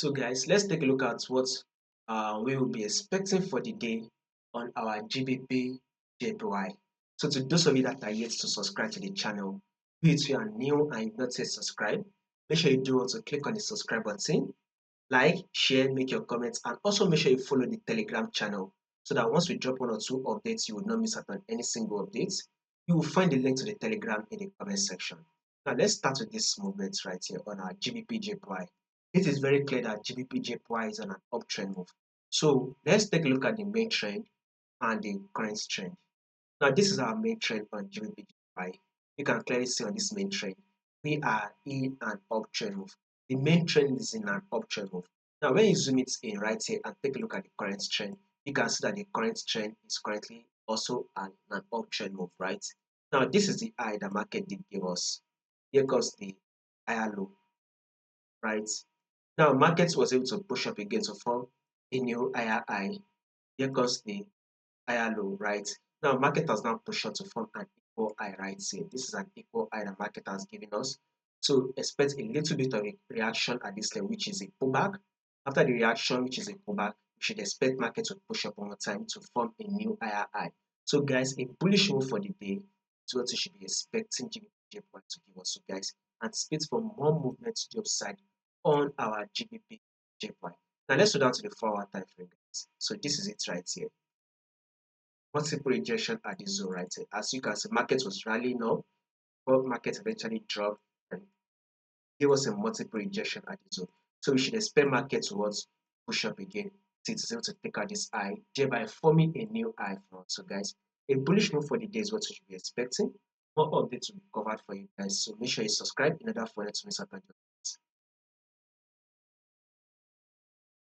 So guys, let's take a look at what we will be expecting for the day on our GBPJPY. So to those of you that are yet to subscribe to the channel, if you are new and you've not yet subscribed, make sure you do also click on the subscribe button, like, share, make your comments, and also make sure you follow the Telegram channel so that once we drop one or two updates, you will not miss out on any single updates. You will find the link to the Telegram in the comment section. Now let's start with this movement right here on our GBPJPY. It is very clear that GBPJPY is on an uptrend move. So let's take a look at the main trend and the current trend. Now this is our main trend on GBPJPY. You can clearly see on this main trend, we are in an uptrend move. The main trend is in an uptrend move. Now when you zoom it in right here and take a look at the current trend, you can see that the current trend is currently also an uptrend move, right? Now this is the high the market did give us. Here comes the higher low, right? Now market was able to push up again to form a new higher high. Here comes the higher low, right? Now market has now pushed up to form an equal high right here. This is an equal high the market has given us. So expect a little bit of a reaction at this level, which is a pullback. After the reaction, which is a pullback, we should expect market to push up one more time to form a new higher high. So guys, a bullish move for the day is what you should be expecting GBPJPY to give us. So guys, anticipate for more movement to the upside on our GBPJPY. Now let's go down to the 4-hour time frame, guys. So this is it right here. Multiple rejection at the zone right here. As you can see, market was rallying up, but market eventually dropped and gave us a multiple rejection at the zone. So we should expect market towards push up again. So it's able to take out this high, thereby forming a new high for us. So guys, a bullish move for the day is what you should be expecting. More updates will be covered for you guys. So make sure you subscribe in order for you to miss out on